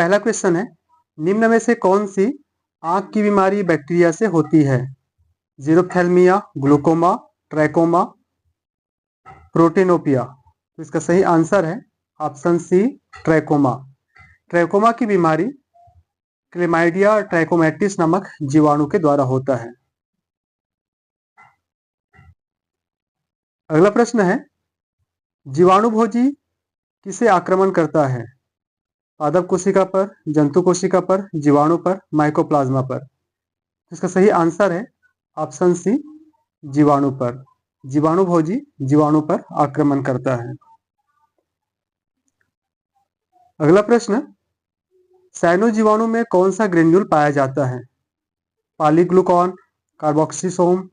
पहला क्वेश्चन है, निम्न में से कौन सी आंख की बीमारी बैक्टीरिया से होती है? जीरोप्थेल्मिया, ग्लूकोमा, ट्रैकोमा, प्रोटेनोपिया। तो इसका सही आंसर है ऑप्शन सी, ट्रैकोमा। ट्रैकोमा की बीमारी क्लेमाइडिया ट्रैकोमैटिस नामक जीवाणु के द्वारा होता है। अगला प्रश्न है, जीवाणुभोजी किसे आक्रमण करता है? पादप कोशिका पर, जंतु कोशिका पर, जीवाणु पर, माइकोप्लाज्मा पर। इसका सही आंसर है ऑप्शन सी, जीवाणु पर। जीवाणुभोजी जीवाणु पर आक्रमण करता है। अगला प्रश्न, साइनो जीवाणु में कौन सा ग्रेन्यूल पाया जाता है? पॉलीग्लुकॉन, कार्बोक्सिसोम,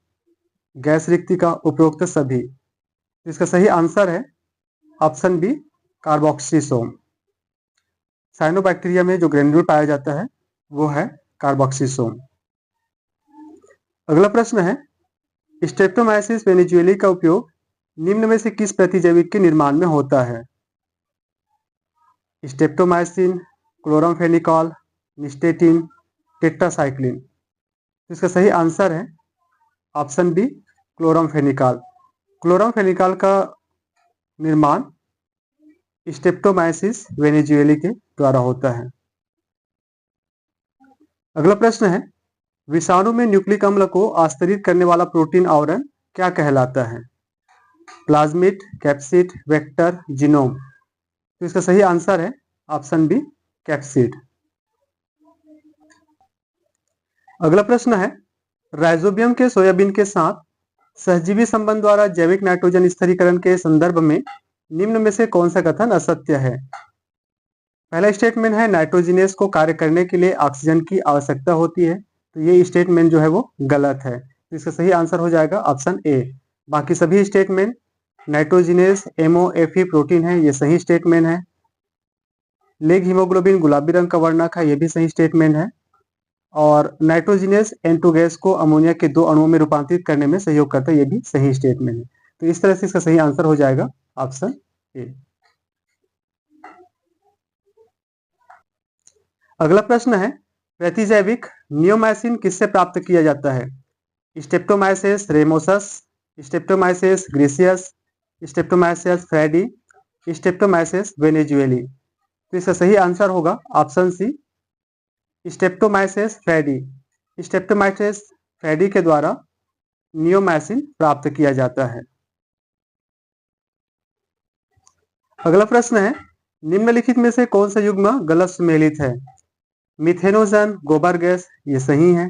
गैस रिक्तिका, उपरोक्त सभी। इसका सही आंसर है ऑप्शन बी, कार्बोक्सिसोम। साइनोबैक्टीरिया में जो ग्रेन्यूल पाया जाता है वो है कार्बोक्सिसोम। अगला प्रश्न है, स्ट्रेप्टोमाइसिस वेनेजुएली का उपयोग निम्न में से किस प्रतिजैविक के निर्माण में होता है? Streptomycin, chloramphenicol, nystatin, tetracycline. इसका सही आंसर है ऑप्शन बी, क्लोरामफेनिकॉल। क्लोरामफेनिकॉल का निर्माण स्ट्रेप्टोमाइसिस वेनेजुएली के द्वारा होता है। अगला प्रश्न है, विषाणु में न्यूक्लिक अम्ल को आस्तरित करने वाला प्रोटीन आवरण क्या कहलाता है? Plasmid, capsid, vector, genome. तो इसका सही आंसर है ऑप्शन बी, कैप्सिड। अगला प्रश्न है, राइजोबियम के सोयाबीन के साथ सहजीवी संबंध द्वारा जैविक नाइट्रोजन स्थिरीकरण के संदर्भ में निम्न में से कौन सा कथन असत्य है? पहला स्टेटमेंट है, नाइट्रोजिनेस को कार्य करने के लिए ऑक्सीजन की आवश्यकता होती है। तो ये स्टेटमेंट जो है वो गलत है। तो इसका सही आंसर हो जाएगा ऑप्शन ए। बाकी सभी स्टेटमेंट, नाइट्रोजिनेस एमओएफई प्रोटीन है, ये सही स्टेटमेंट है। लेग हीमोग्लोबिन गुलाबी रंग का वर्णक है, ये भी सही स्टेटमेंट है। और नाइट्रोजिनेस N2 गैस को अमोनिया के 2 अणुओं में रूपांतरित करने में सहयोग करता है, ये भी सही स्टेटमेंट है। तो इस तरह से इसका सही आंसर हो जाएगा ऑप्शन ए। अगला प्रश्न है, प्रतिजैविक नियोमाइसिन किससे प्राप्त किया जाता है? Streptomyces ramosus, Streptomyces griseus, Streptomyces fradiae, Streptomyces venezuelae. तो इसका सही आंसर होगा option C, Streptomyces fradiae. Streptomyces fradiae के द्वारा नियोमाइसिन प्राप्त किया जाता है। अगला प्रश्न है, निम्नलिखित में से कौन सा युग्म गलत सुमेलित है? मिथेनोजन गोबर गैस, ये सही है।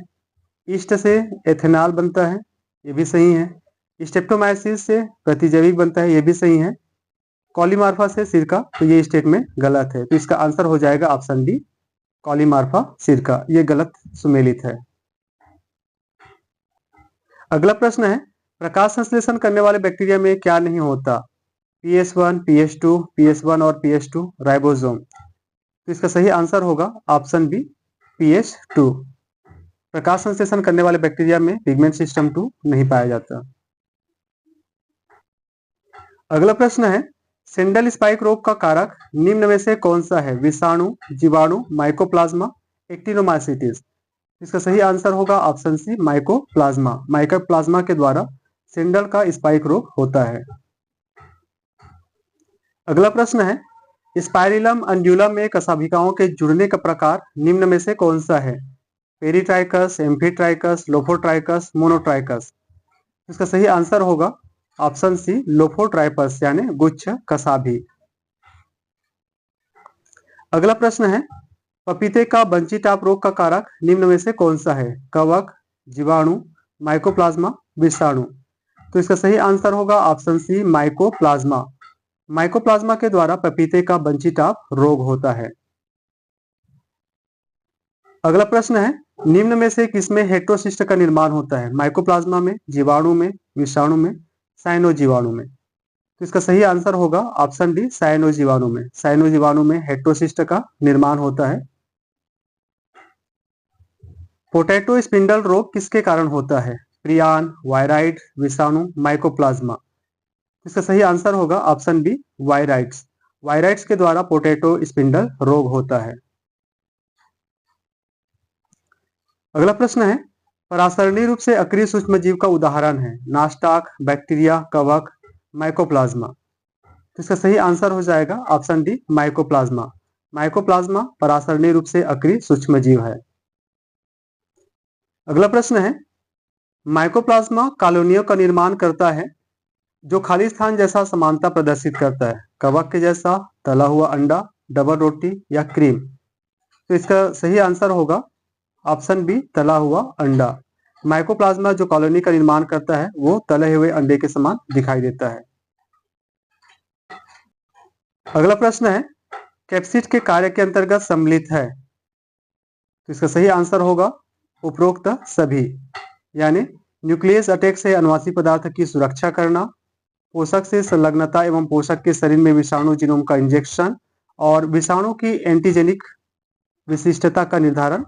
ईस्ट से एथेनॉल बनता है, ये भी सही है। स्ट्रेप्टोमाइसिस से प्रतिजैविक बनता है, ये भी सही है। कॉलीमार्फा से सिरका, तो ये स्टेटमेंट गलत है। तो इसका आंसर हो जाएगा ऑप्शन डी, कॉलीमार्फा सिरका, ये गलत सुमेलित है। अगला प्रश्न है, प्रकाश संश्लेषण करने वाले बैक्टीरिया में क्या नहीं होता? PS1, PS2, PS1 और PS2 राइबोसोम। तो इसका सही आंसर होगा ऑप्शन बी, PS2। प्रकाश संश्लेषण करने वाले बैक्टीरिया में पिगमेंट सिस्टम 2 नहीं पाया जाता। अगला प्रश्न है, सेंडल स्पाइक रोग का कारक निम्न में से कौन सा है? विषाणु, जीवाणु, माइकोप्लाज्मा, एक्टिनोमाइसिटिस। इसका सही आंसर होगा ऑप्शन सी, माइकोप्लाज्मा। माइकोप्लाज्मा के द्वारा सेंडल का स्पाइक रोग होता है। अगला प्रश्न है, स्पाइरिलम अंड्यूलम में कशाभिकाओं के जुड़ने का प्रकार निम्न में से कौन सा है? Peritrichous, amphitrichous, lophotrichous, monotrichous. इसका सही आंसर होगा ऑप्शन सी, लोफोट्राइपस यानी गुच्छ कशाभी। अगला प्रश्न है, पपीते का बंची टॉप रोग का कारक निम्न में से कौन सा है? कवक, जीवाणु, माइकोप्लाज्मा, विषाणु। तो इसका सही आंसर होगा ऑप्शन सी, माइकोप्लाज्मा। माइकोप्लाज्मा के द्वारा पपीते का बंची टॉप रोग होता है। अगला प्रश्न है, निम्न में से किसमें हेटेरोसिस्ट का निर्माण होता है? माइकोप्लाज्मा में, जीवाणु में, विषाणु में, साइनो जीवाणु में। तो इसका सही आंसर होगा ऑप्शन डी, साइनो जीवाणु में। साइनो जीवाणु में हेटेरोसिस्ट का निर्माण होता है। पोटैटो स्पिंडल रोग किसके कारण होता है? प्रियान, वायराइड, विषाणु, माइकोप्लाज्मा। इसका सही आंसर होगा ऑप्शन बी, वायराइड्स। वायराइड्स के द्वारा पोटैटो स्पिंडल रोग होता है। अगला प्रश्न है, परासरणी रूप से अक्रिय सूक्ष्म जीव का उदाहरण है नास्टाक, बैक्टीरिया, कवक, माइकोप्लाज्मा। तो इसका सही आंसर हो जाएगा ऑप्शन डी, माइकोप्लाज्मा। माइकोप्लाज्मा परासरणी रूप से अक्रिय सूक्ष्म जीव है। अगला प्रश्न है, माइकोप्लाज्मा कॉलोनियों का निर्माण करता है जो खाली स्थान जैसा समानता प्रदर्शित करता है, कवक के जैसा, तला हुआ अंडा, डबल रोटी या क्रीम। तो इसका सही आंसर होगा ऑप्शन बी, तला हुआ अंडा। माइकोप्लाज्मा जो कॉलोनी का निर्माण करता है वो तले हुए अंडे के समान दिखाई देता है। अगला प्रश्न है, कैप्सिड के कार्य के अंतर्गत सम्मिलित है। तो इसका सही आंसर होगा उपरोक्त सभी, यानी न्यूक्लियस अटैक से अनुवांशिक पदार्थ की सुरक्षा करना, पोषक से संलग्नता एवं पोषक के शरीर में विषाणु जीनोम का इंजेक्शन और विषाणु की एंटीजेनिक विशिष्टता का निर्धारण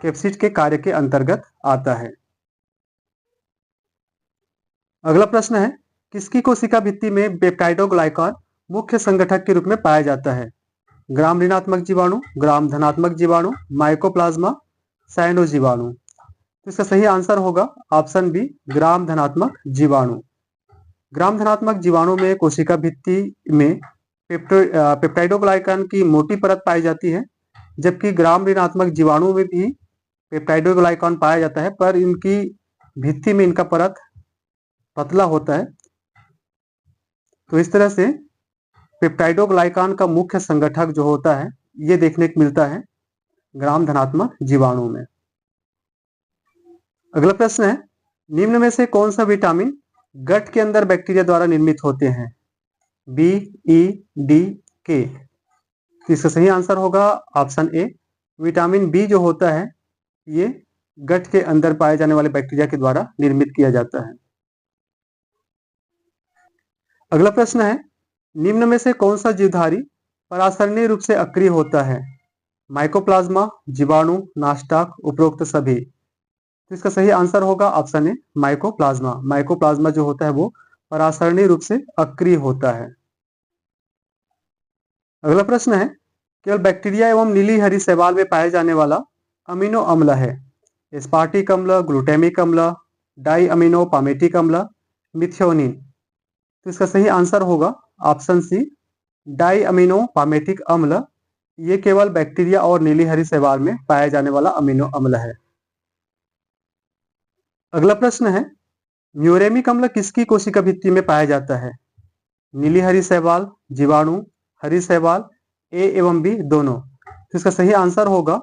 कैप्सिड के कार्य के अंतर्गत आता है। अगला प्रश्न है, किसकी कोशिका भित्ति में पेप्टाइडोग्लाइकान मुख्य संगठक के रूप में पाया जाता है? ग्राम ऋणात्मक जीवाणु, ग्राम धनात्मक जीवाणु, माइकोप्लाज्मा, साइनो जीवाणु। तो इसका सही आंसर होगा ऑप्शन बी, ग्राम धनात्मक जीवाणु। ग्राम धनात्मक जीवाणु में कोशिका भित्ति में पेप्टाइडोग्लाइकान की मोटी परत पाई जाती है, जबकि ग्राम ऋणात्मक जीवाणु में भी पेप्टाइडोग्लाइकान पाया जाता है, पर इनकी भित्ति में इनका परत पतला होता है। तो इस तरह से पेप्टाइडोग्लाइकान का मुख्य संगठक जो होता है ये देखने को मिलता है ग्राम धनात्मक जीवाणु में। अगला प्रश्न है, निम्न में से कौन सा विटामिन गट के अंदर बैक्टीरिया द्वारा निर्मित होते हैं? बी, ई, डी, के। तो इसका सही आंसर होगा ऑप्शन ए, विटामिन बी जो होता है ये गट के अंदर पाए जाने वाले बैक्टीरिया के द्वारा निर्मित किया जाता है। अगला प्रश्न है, निम्न में से कौन सा जीवधारी परासरणी रूप से अक्रिय होता है? माइकोप्लाज्मा, जीवाणु, नास्टाक, उपरोक्त सभी। तो इसका सही आंसर होगा ऑप्शन ए, माइकोप्लाज्मा। माइकोप्लाज्मा जो होता है वो परासरणी रूप से अक्रिय होता है। अगला प्रश्न है, केवल बैक्टीरिया एवं नीली हरी शैवाल में पाए जाने वाला अमीनो अम्ल है एस्पार्टिक अम्ल, ग्लूटामिक अम्ल, डाई अमीनो पामेटिक अम्ल, मिथियोनिन। तो इसका सही आंसर होगा option C, diaminopimelic अम्ल। ये केवल बैक्टीरिया और नीली हरी शैवाल में पाया जाने वाला अमीनो अम्ल है। अगला प्रश्न है, म्यूरेमिक अम्ल किसकी कोशिका भित्ति में पाया जाता है? नीली हरी शैवाल, जीवाणु, हरी शैवाल, ए एवं बी दोनों। तो इसका सही आंसर होगा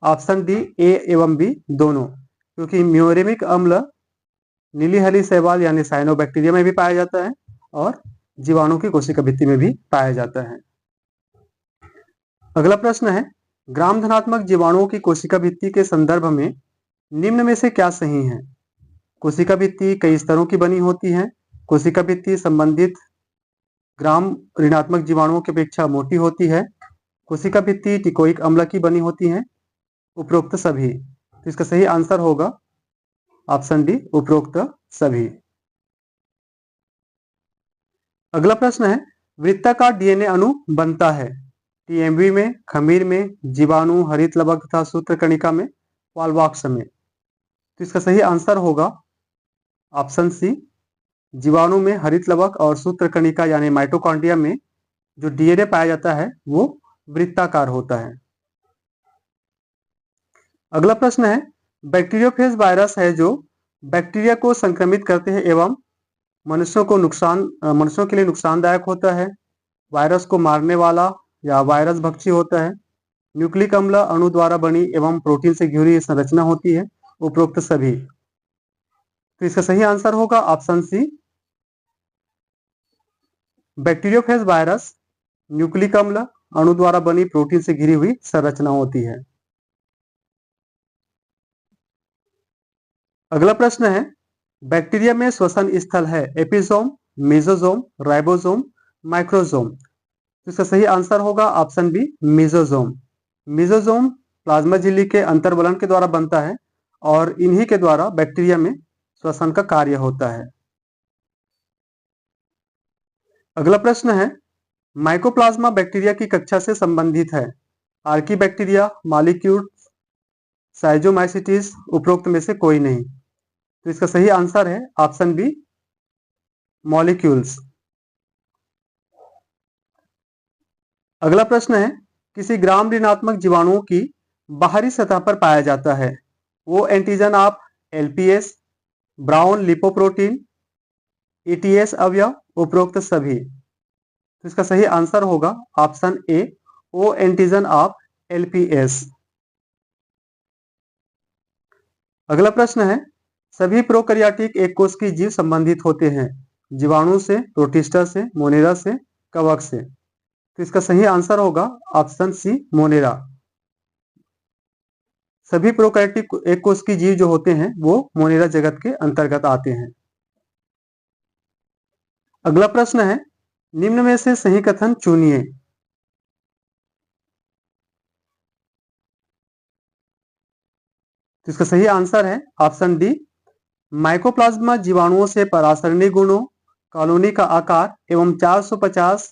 ऑप्शन डी, ए एवं बी दोनों, क्योंकि म्यूरेमिक अम्ल नीली हरी शैवाल यानी साइनोबैक्टीरिया में भी पाया जाता है और जीवाणु की कोशिका भित्ति में भी पाया जाता है। अगला प्रश्न है, ग्राम धनात्मक जीवाणुओं की कोशिका भित्ति के संदर्भ में निम्न में से क्या सही है? कोशिका भित्ति कई स्तरों की बनी होती है, कोशिका भित्ति संबंधित ग्राम ऋणात्मक जीवाणुओं की अपेक्षा मोटी होती है, कोशिका भित्ति टिकोइक अम्ल की बनी होती है, उपरोक्त सभी। तो इसका सही आंसर होगा ऑप्शन डी, उपरोक्त सभी। अगला प्रश्न है, वृत्ताकार डीएनए अणु बनता है टीएमवी में, खमीर में, जीवाणु, हरित लवक तथा सूत्रकणिका में, वाल्वाक्स में। तो इसका सही आंसर होगा ऑप्शन सी, जीवाणु में, हरित लवक और सूत्रकणिका यानी माइटोकॉन्ड्रिया में जो डीएनए पाया जाता है वो वृत्ताकार होता है। अगला प्रश्न है, बैक्टीरियोफेज वायरस है जो बैक्टीरिया को संक्रमित करते हैं एवं मनुष्यों के लिए नुकसानदायक होता है, वायरस को मारने वाला या वायरस भक्षी होता है, न्यूक्लिक अम्ल अणु द्वारा बनी एवं प्रोटीन से घिरी संरचना होती है, उपरोक्त सभी। तो इसका सही आंसर होगा option C, bacteriophage virus nucleic अम्ल अणु द्वारा बनी प्रोटीन से घिरी हुई संरचना होती है। अगला प्रश्न है, बैक्टीरिया में श्वसन स्थल है एपिसोम, मेसोसोम, राइबोसोम, माइक्रोसोम। तो इसका सही आंसर होगा option B, mesosome. Mesosome plasma झिल्ली के अंतर्वलन के द्वारा बनता है और इन्हीं के द्वारा बैक्टीरिया में श्वसन का कार्य होता है। अगला प्रश्न है, माइकोप्लाज्मा बैक्टीरिया की कक्षा से संबंधित है आर्कीबैक्टीरिया, मालिक्यूल, साइजोमाइसिटीज उपरोक्त में से कोई नहीं। तो इसका सही आंसर है ऑप्शन बी, मॉलिक्यूल्स। अगला प्रश्न है, किसी ग्राम ऋणात्मक जीवाणुओं की बाहरी सतह पर पाया जाता है, वो antigen of LPS, Braun lipoprotein, ETS अवयव, उपरोक्त सभी। तो इसका सही आंसर होगा option A, O antigen of LPS. अगला प्रश्न है, सभी प्रोकैरियोटिक एक कोश की जीव संबंधित होते हैं, जीवाणु से, प्रोटिस्टा से, मोनेरा से, कवक से। तो इसका सही आंसर होगा ऑप्शन सी, मोनेरा। सभी प्रोकैरियोटिक एक कोश की जीव जो होते हैं वो मोनेरा जगत के अंतर्गत आते हैं। अगला प्रश्न है, निम्न में से सही कथन चुनिए। तो इसका सही आंसर है ऑप्शन डी, माइकोप्लाज्मा जीवाणुओं से परासरणी गुणों, कॉलोनी का आकार एवं 450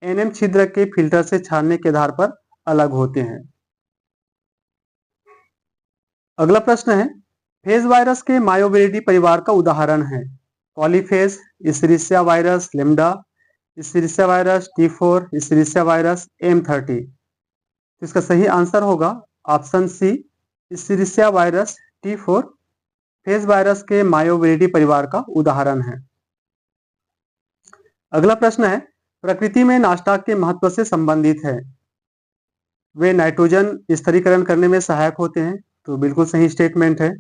एनएम छिद्र के फिल्टर से छानने के आधार पर अलग होते हैं। अगला प्रश्न है, फेज वायरस के मायोविरिडी परिवार का उदाहरण है, polyphage, Escherichia virus lambda, Escherichia virus T4, Escherichia virus M30। तो इसका सही आंसर होगा option C, Escherichia virus T4 phage virus के मायोविरिडी परिवार का उदाहरण है। अगला प्रश्न है, प्रकृति में नास्टाक के महत्व से संबंधित है, वे नाइट्रोजन स्थिरीकरण करने में सहायक होते हैं। तो बिल्कुल सही स्टेटमेंट है।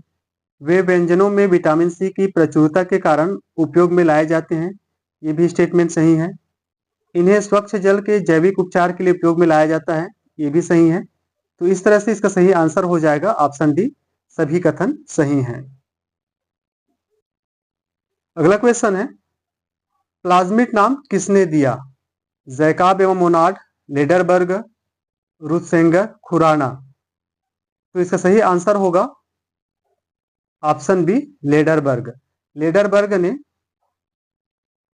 वे व्यंजनों में विटामिन सी की प्रचुरता के कारण उपयोग में लाए जाते हैं, ये भी स्टेटमेंट सही है। इन्हें स्वच्छ जल के जैविक उपचार के लिए उपयोग में लाया जाता है, ये भी सही है। तो इस तरह से इसका सही आंसर हो जाएगा ऑप्शन डी, सभी कथन सही हैं। अगला क्वेश्चन है, प्लाज्मिड नाम किसने दिया, जैकब एवं मोनार्ड, लेडरबर्ग, रुथसेंगर, खुराना। तो इसका सही आंसर होगा ऑप्शन बी, लेडरबर्ग। लेडरबर्ग ने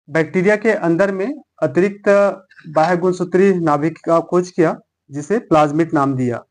बैक्टीरिया के अंदर में अतिरिक्त बाह्य गुणसूत्री नाभिक का खोज किया, जिसे प्लाज्मिड नाम दिया।